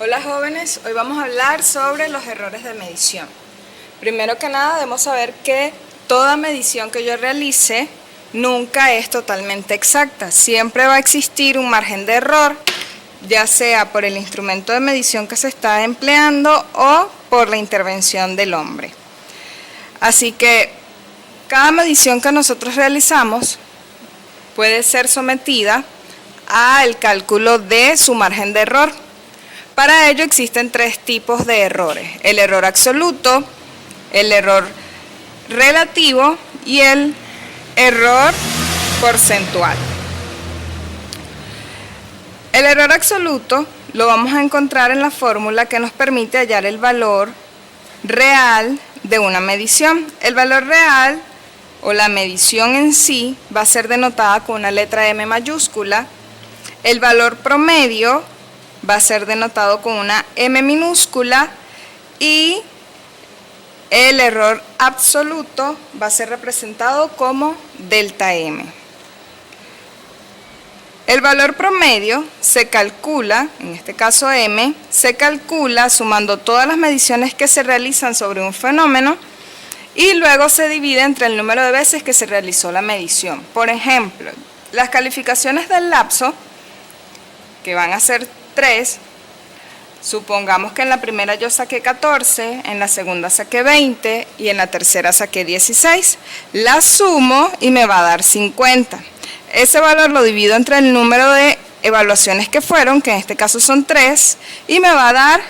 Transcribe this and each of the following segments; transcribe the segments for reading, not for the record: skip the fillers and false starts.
Hola jóvenes, hoy vamos a hablar sobre los errores de medición. Primero que nada debemos saber que toda medición que yo realice nunca es totalmente exacta. Siempre va a existir un margen de error, ya sea por el instrumento de medición que se está empleando o por la intervención del hombre. Así que cada medición que nosotros realizamos puede ser sometida al cálculo de su margen de error. Para ello existen tres tipos de errores: el error absoluto, el error relativo y el error porcentual. El error absoluto lo vamos a encontrar en la fórmula que nos permite hallar el valor real de una medición. El valor real o la medición en sí va a ser denotada con una letra M mayúscula. El valor promedio va a ser denotado con una M minúscula y el error absoluto va a ser representado como delta M. El valor promedio se calcula, en este caso M, se calcula sumando todas las mediciones que se realizan sobre un fenómeno y luego se divide entre el número de veces que se realizó la medición. Por ejemplo, las calificaciones del lapso, que van a ser 3, supongamos que en la primera yo saqué 14, en la segunda saqué 20 y en la tercera saqué 16. La sumo y me va a dar 50. Ese valor lo divido entre el número de evaluaciones que fueron, que en este caso son 3, y me va a dar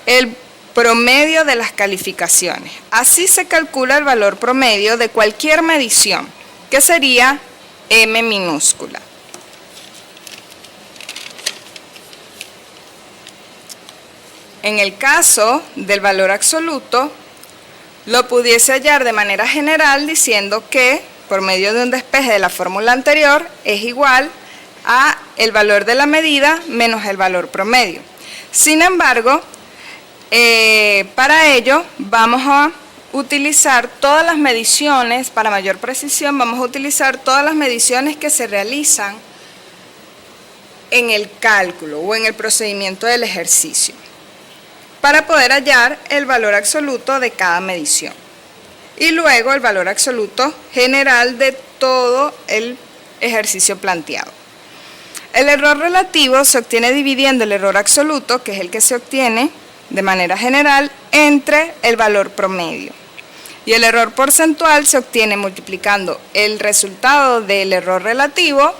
el promedio de las calificaciones. Así se calcula el valor promedio de cualquier medición, que sería M minúscula. En el caso del valor absoluto, lo pudiese hallar de manera general diciendo que por medio de un despeje de la fórmula anterior es igual a el valor de la medida menos el valor promedio. Sin embargo, para ello vamos a utilizar todas las mediciones, para mayor precisión vamos a utilizar todas las mediciones que se realizan en el cálculo o en el procedimiento del ejercicio, para poder hallar el valor absoluto de cada medición y luego el valor absoluto general de todo el ejercicio planteado. El error relativo se obtiene dividiendo el error absoluto, que es el que se obtiene de manera general, entre el valor promedio, y el error porcentual se obtiene multiplicando el resultado del error relativo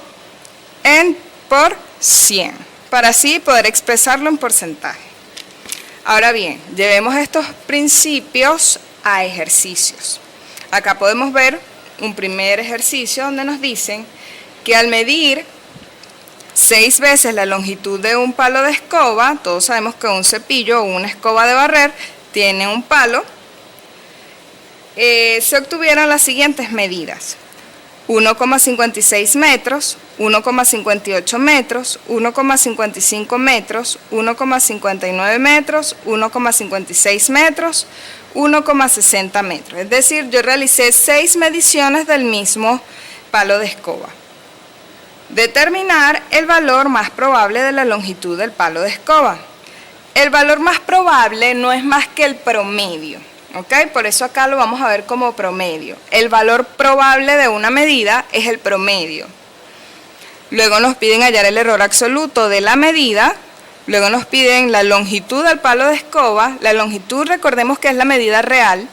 por 100, para así poder expresarlo en porcentaje. Ahora bien, llevemos estos principios a ejercicios. Acá podemos ver un primer ejercicio donde nos dicen que al medir 6 veces la longitud de un palo de escoba, todos sabemos que un cepillo o una escoba de barrer tiene un palo, se obtuvieron las siguientes medidas: 1,56 metros, 1,58 metros, 1,55 metros, 1,59 metros, 1,56 metros, 1,60 metros. Es decir, yo realicé 6 mediciones del mismo palo de escoba. Determinar el valor más probable de la longitud del palo de escoba. El valor más probable no es más que el promedio, ¿ok? Por eso acá lo vamos a ver como promedio. El valor probable de una medida es el promedio. Luego nos piden hallar el error absoluto de la medida. Luego nos piden la longitud del palo de escoba. La longitud, recordemos que es la medida real.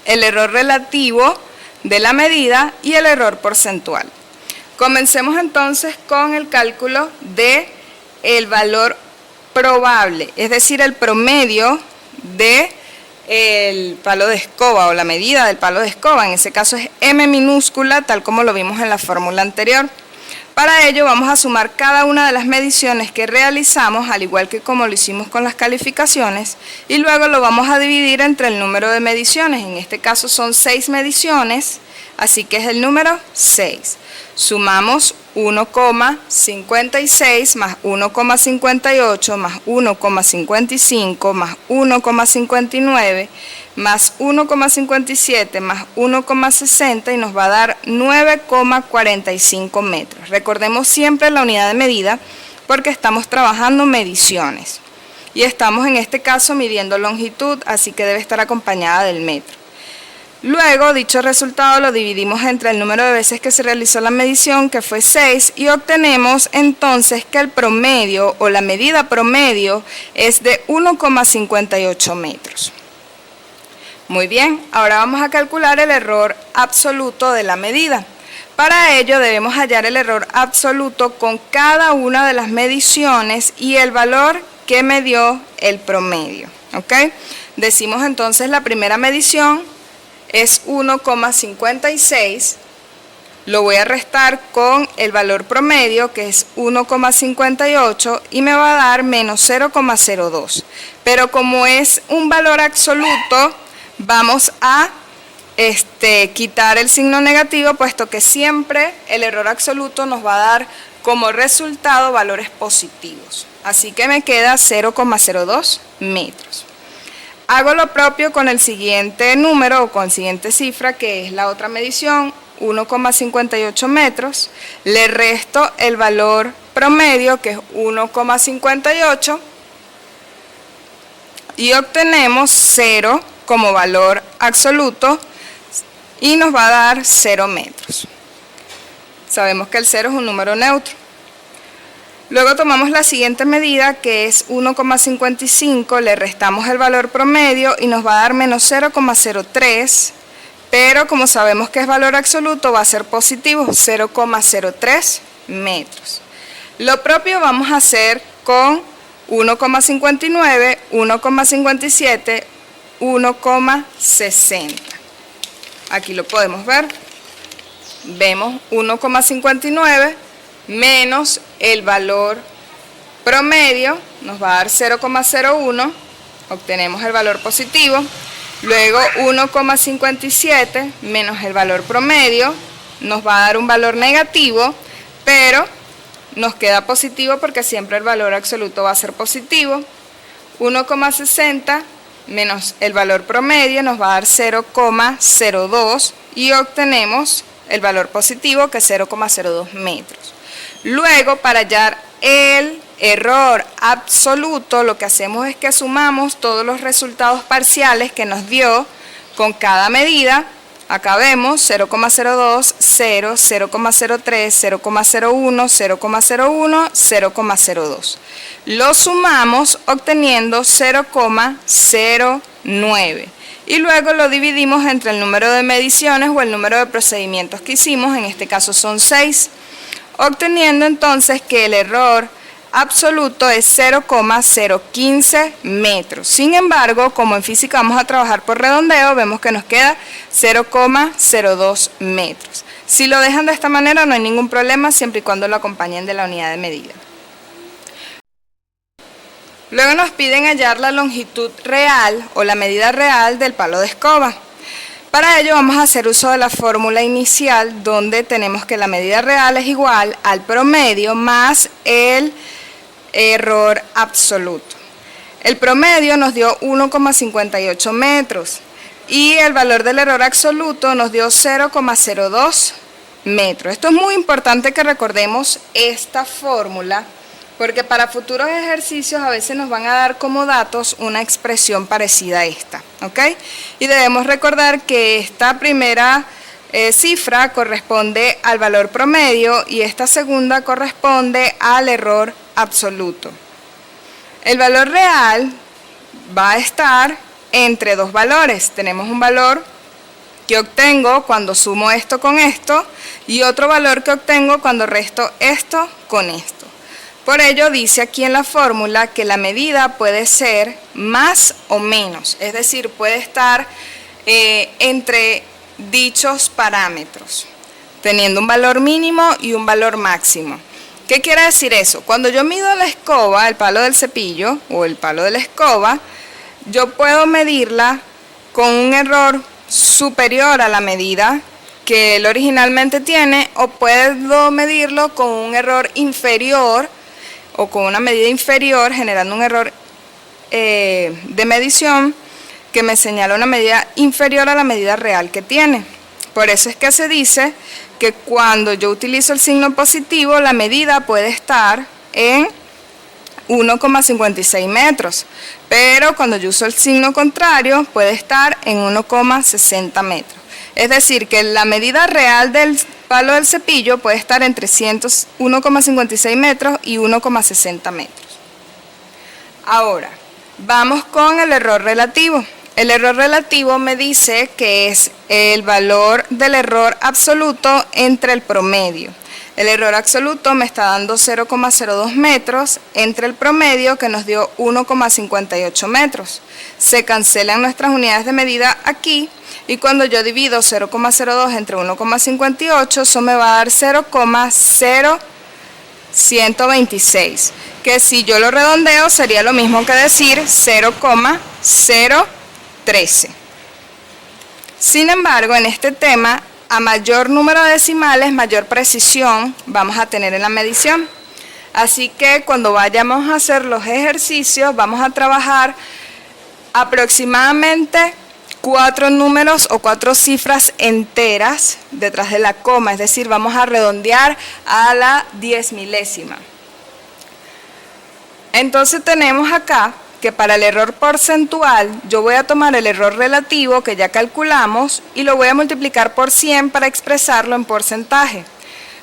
El error relativo de la medida y el error porcentual. Comencemos entonces con el cálculo del valor probable, es decir, el promedio del palo de escoba o la medida del palo de escoba. En ese caso es M minúscula, tal como lo vimos en la fórmula anterior. Para ello vamos a sumar cada una de las mediciones que realizamos, al igual que como lo hicimos con las calificaciones, y luego lo vamos a dividir entre el número de mediciones. En este caso son 6 mediciones, así que es el número 6. Sumamos 1,56 más 1,58 más 1,55 más 1,59 más 1,57 más 1,60 y nos va a dar 9,45 metros. Recordemos siempre la unidad de medida porque estamos trabajando mediciones. y estamos en este caso midiendo longitud, así que debe estar acompañada del metro. Luego, dicho resultado lo dividimos entre el número de veces que se realizó la medición, que fue 6, y obtenemos entonces que el promedio o la medida promedio es de 1,58 metros. Muy bien, ahora vamos a calcular el error absoluto de la medida. Para ello debemos hallar el error absoluto con cada una de las mediciones y el valor que me dio el promedio. ¿Ok? Decimos entonces la primera medición es 1,56, lo voy a restar con el valor promedio que es 1,58 y me va a dar menos 0,02. Pero como es un valor absoluto, vamos a quitar el signo negativo, puesto que siempre el error absoluto nos va a dar como resultado valores positivos. Así que me queda 0,02 metros. Hago lo propio con el siguiente número o con la siguiente cifra, que es la otra medición, 1,58 metros. Le resto el valor promedio, que es 1,58, y obtenemos 0 como valor absoluto y nos va a dar 0 metros. Sabemos que el 0 es un número neutro. Luego tomamos la siguiente medida, que es 1,55, le restamos el valor promedio y nos va a dar menos 0,03, pero como sabemos que es valor absoluto va a ser positivo, 0,03 metros. Lo propio vamos a hacer con 1,59, 1,57, 1,60. Aquí lo podemos ver. Vemos 1,59 menos el valor promedio, nos va a dar 0,01, obtenemos el valor positivo. Luego 1,57 menos el valor promedio, nos va a dar un valor negativo, pero nos queda positivo porque siempre el valor absoluto va a ser positivo. 1,60 menos el valor promedio nos va a dar 0,02 y obtenemos el valor positivo, que es 0,02 metros. Luego, para hallar el error absoluto, lo que hacemos es que sumamos todos los resultados parciales que nos dio con cada medida. Acá vemos 0,02, 0, 0,03, 0,01, 0,01, 0,02. Lo sumamos obteniendo 0,09. Y luego lo dividimos entre el número de mediciones o el número de procedimientos que hicimos, en este caso son 6, obteniendo entonces que el error absoluto es 0,015 metros. Sin embargo, como en física vamos a trabajar por redondeo, vemos que nos queda 0,02 metros. Si lo dejan de esta manera no hay ningún problema, siempre y cuando lo acompañen de la unidad de medida. Luego nos piden hallar la longitud real o la medida real del palo de escoba. Para ello vamos a hacer uso de la fórmula inicial, donde tenemos que la medida real es igual al promedio más el error absoluto. El promedio nos dio 1,58 metros y el valor del error absoluto nos dio 0,02 metros. Esto es muy importante que recordemos esta fórmula, porque para futuros ejercicios a veces nos van a dar como datos una expresión parecida a esta, ¿ok? Y debemos recordar que esta primera cifra corresponde al valor promedio y esta segunda corresponde al error absoluto. El valor real va a estar entre dos valores. Tenemos un valor que obtengo cuando sumo esto con esto y otro valor que obtengo cuando resto esto con esto. Por ello dice aquí en la fórmula que la medida puede ser más o menos, es decir, puede estar entre dichos parámetros, teniendo un valor mínimo y un valor máximo. ¿Qué quiere decir eso? Cuando yo mido la escoba, el palo del cepillo o el palo de la escoba, yo puedo medirla con un error superior a la medida que él originalmente tiene, o puedo medirlo con un error inferior o con una medida inferior, generando un error de medición que me señala una medida inferior a la medida real que tiene. Por eso es que se dice que cuando yo utilizo el signo positivo, la medida puede estar en 1,56 metros, pero cuando yo uso el signo contrario puede estar en 1,60 metros. Es decir, que la medida real del palo del cepillo puede estar entre 1,56 metros y 1,60 metros. Ahora, vamos con el error relativo. El error relativo me dice que es el valor del error absoluto entre el promedio. El error absoluto me está dando 0,02 metros entre el promedio que nos dio 1,58 metros. Se cancelan nuestras unidades de medida aquí y cuando yo divido 0,02 entre 1,58 eso me va a dar 0,0126, que si yo lo redondeo sería lo mismo que decir 0,013. Sin embargo, en este tema, a mayor número de decimales, mayor precisión vamos a tener en la medición. Así que cuando vayamos a hacer los ejercicios, vamos a trabajar aproximadamente 4 números o 4 cifras enteras detrás de la coma, es decir, vamos a redondear a la 10 milésima. Entonces tenemos acá que para el error porcentual yo voy a tomar el error relativo que ya calculamos y lo voy a multiplicar por 100 para expresarlo en porcentaje.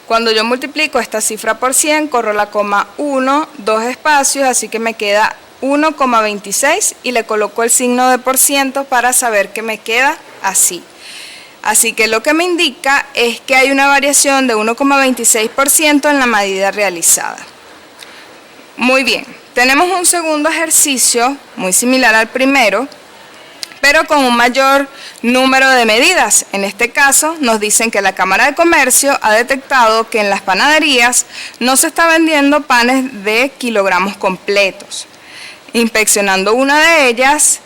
Cuando yo multiplico esta cifra por 100, corro la coma 1, 2 espacios, así que me queda 1,26 y le coloco el signo de por ciento para saber que me queda así. Así que lo que me indica es que hay una variación de 1,26% en la medida realizada. Muy bien. Tenemos un segundo ejercicio muy similar al primero, pero con un mayor número de medidas. En este caso nos dicen que la Cámara de Comercio ha detectado que en las panaderías no se está vendiendo panes de kilogramos completos. Inspeccionando una de ellas,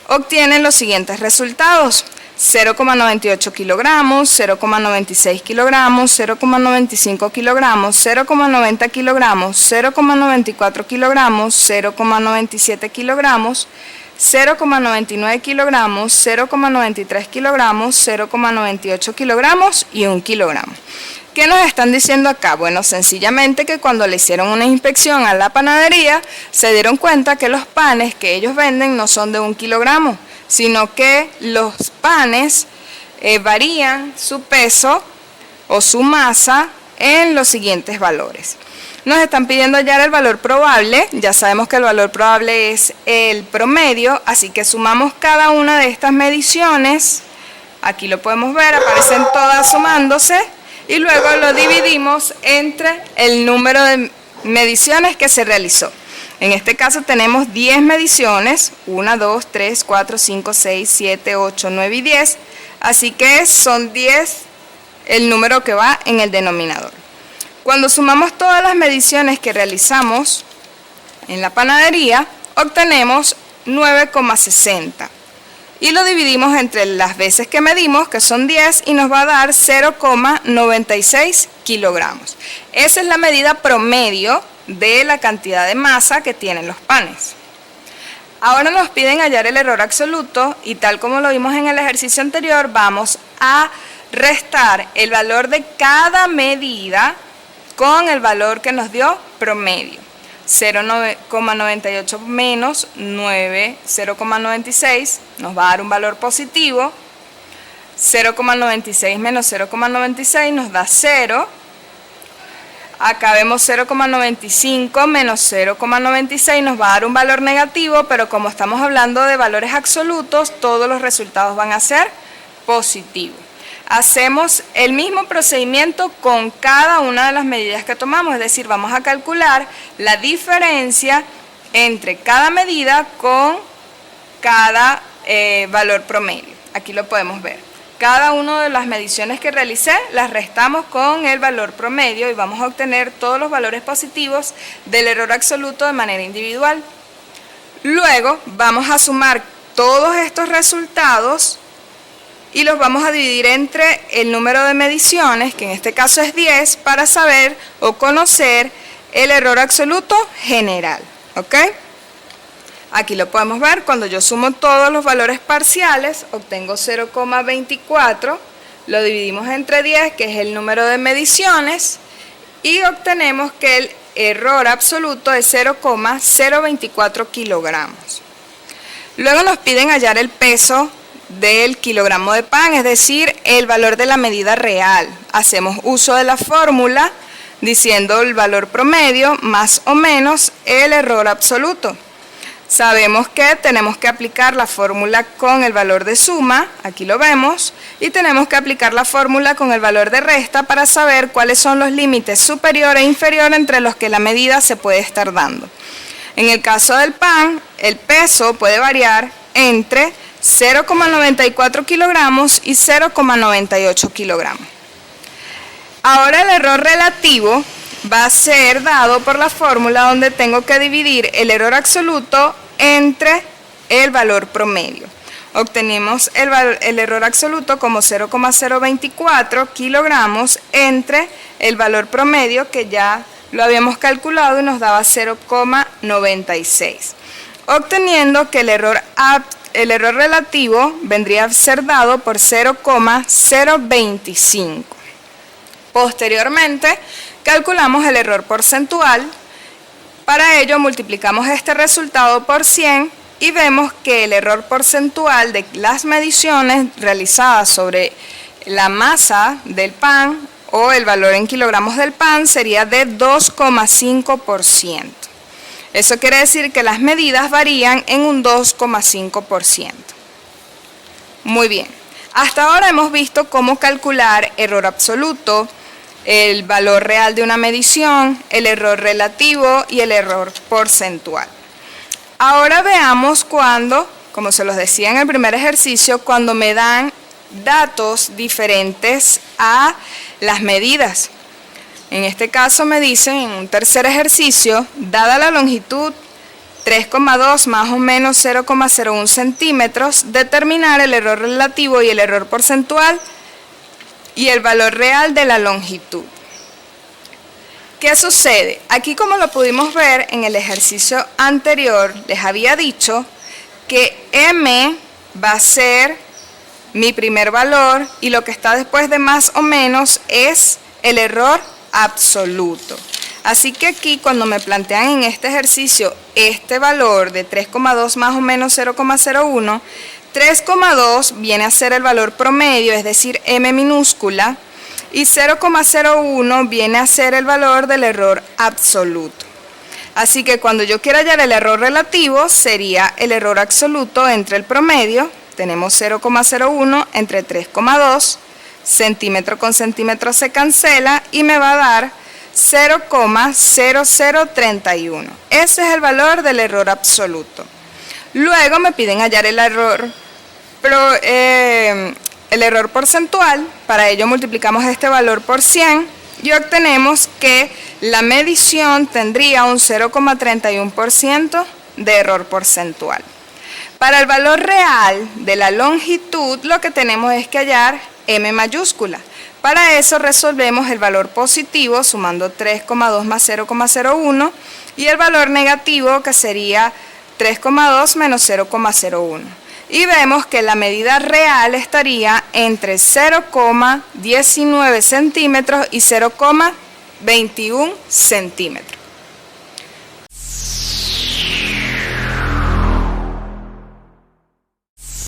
obtienen los siguientes resultados: 0,98 kilogramos, 0,96 kilogramos, 0,95 kilogramos, 0,90 kilogramos, 0,94 kilogramos, 0,97 kilogramos, 0,99 kilogramos, 0,93 kilogramos, 0,98 kilogramos y 1 kilogramo. ¿Qué nos están diciendo acá? Bueno, sencillamente que cuando le hicieron una inspección a la panadería, se dieron cuenta que los panes que ellos venden no son de 1 kilogramo, sino que los panes varían su peso o su masa en los siguientes valores. Nos están pidiendo hallar el valor probable. Ya sabemos que el valor probable es el promedio, así que sumamos cada una de estas mediciones. Aquí lo podemos ver, aparecen todas sumándose y luego lo dividimos entre el número de mediciones que se realizó. En este caso tenemos 10 mediciones, 1, 2, 3, 4, 5, 6, 7, 8, 9 y 10, así que son 10 el número que va en el denominador. Cuando sumamos todas las mediciones que realizamos en la panadería, obtenemos 9,60 y lo dividimos entre las veces que medimos, que son 10, y nos va a dar 0,96 kilogramos. Esa es la medida promedio de la cantidad de masa que tienen los panes. Ahora nos piden hallar el error absoluto y tal como lo vimos en el ejercicio anterior, vamos a restar el valor de cada medida con el valor que nos dio promedio. 0,98 menos 0,96 nos va a dar un valor positivo. 0,96 menos 0,96 nos da 0. Acá vemos 0,95 menos 0,96 nos va a dar un valor negativo, pero como estamos hablando de valores absolutos, todos los resultados van a ser positivos. Hacemos el mismo procedimiento con cada una de las medidas que tomamos, es decir, vamos a calcular la diferencia entre cada medida con cada valor promedio. Aquí lo podemos ver. Cada una de las mediciones que realicé las restamos con el valor promedio y vamos a obtener todos los valores positivos del error absoluto de manera individual. Luego vamos a sumar todos estos resultados y los vamos a dividir entre el número de mediciones, que en este caso es 10, para saber o conocer el error absoluto general. ¿Ok? Aquí lo podemos ver, cuando yo sumo todos los valores parciales, obtengo 0,24, lo dividimos entre 10, que es el número de mediciones, y obtenemos que el error absoluto es 0,024 kilogramos. Luego nos piden hallar el peso del kilogramo de pan, es decir, el valor de la medida real. Hacemos uso de la fórmula diciendo el valor promedio más o menos el error absoluto. Sabemos que tenemos que aplicar la fórmula con el valor de suma, aquí lo vemos, y tenemos que aplicar la fórmula con el valor de resta para saber cuáles son los límites superior e inferior entre los que la medida se puede estar dando. En el caso del pan, el peso puede variar entre 0,94 kilogramos y 0,98 kilogramos. Ahora el error relativo va a ser dado por la fórmula donde tengo que dividir el error absoluto entre el valor promedio. Obtenemos el error absoluto como 0,024 kilogramos entre el valor promedio que ya lo habíamos calculado y nos daba 0,96. Obteniendo que el error relativo vendría a ser dado por 0,025. Posteriormente, calculamos el error porcentual. Para ello, multiplicamos este resultado por 100 y vemos que el error porcentual de las mediciones realizadas sobre la masa del pan o el valor en kilogramos del pan sería de 2,5%. Eso quiere decir que las medidas varían en un 2,5%. Muy bien. Hasta ahora hemos visto cómo calcular error absoluto, el valor real de una medición, el error relativo y el error porcentual. Ahora veamos cuando, como se los decía en el primer ejercicio, cuando me dan datos diferentes a las medidas. En este caso me dicen, en un tercer ejercicio, dada la longitud 3,2 más o menos 0,01 centímetros, determinar el error relativo y el error porcentual y el valor real de la longitud. ¿Qué sucede? Aquí, como lo pudimos ver en el ejercicio anterior, les había dicho que M va a ser mi primer valor y lo que está después de más o menos es el error absoluto. Así que aquí, cuando me plantean en este ejercicio este valor de 3,2 más o menos 0,01, 3,2 viene a ser el valor promedio, es decir, M minúscula, y 0,01 viene a ser el valor del error absoluto. Así que cuando yo quiera hallar el error relativo, sería el error absoluto entre el promedio, tenemos 0,01 entre 3,2, centímetro con centímetro se cancela y me va a dar 0,0031. Ese es el valor del error absoluto. Luego me piden hallar el error porcentual. Para ello multiplicamos este valor por 100 y obtenemos que la medición tendría un 0,31% de error porcentual. Para el valor real de la longitud, lo que tenemos es que hallar M mayúscula. Para eso resolvemos el valor positivo sumando 3,2 más 0,01 y el valor negativo, que sería 3,2 menos 0,01. Y vemos que la medida real estaría entre 0,19 centímetros y 0,21 centímetros.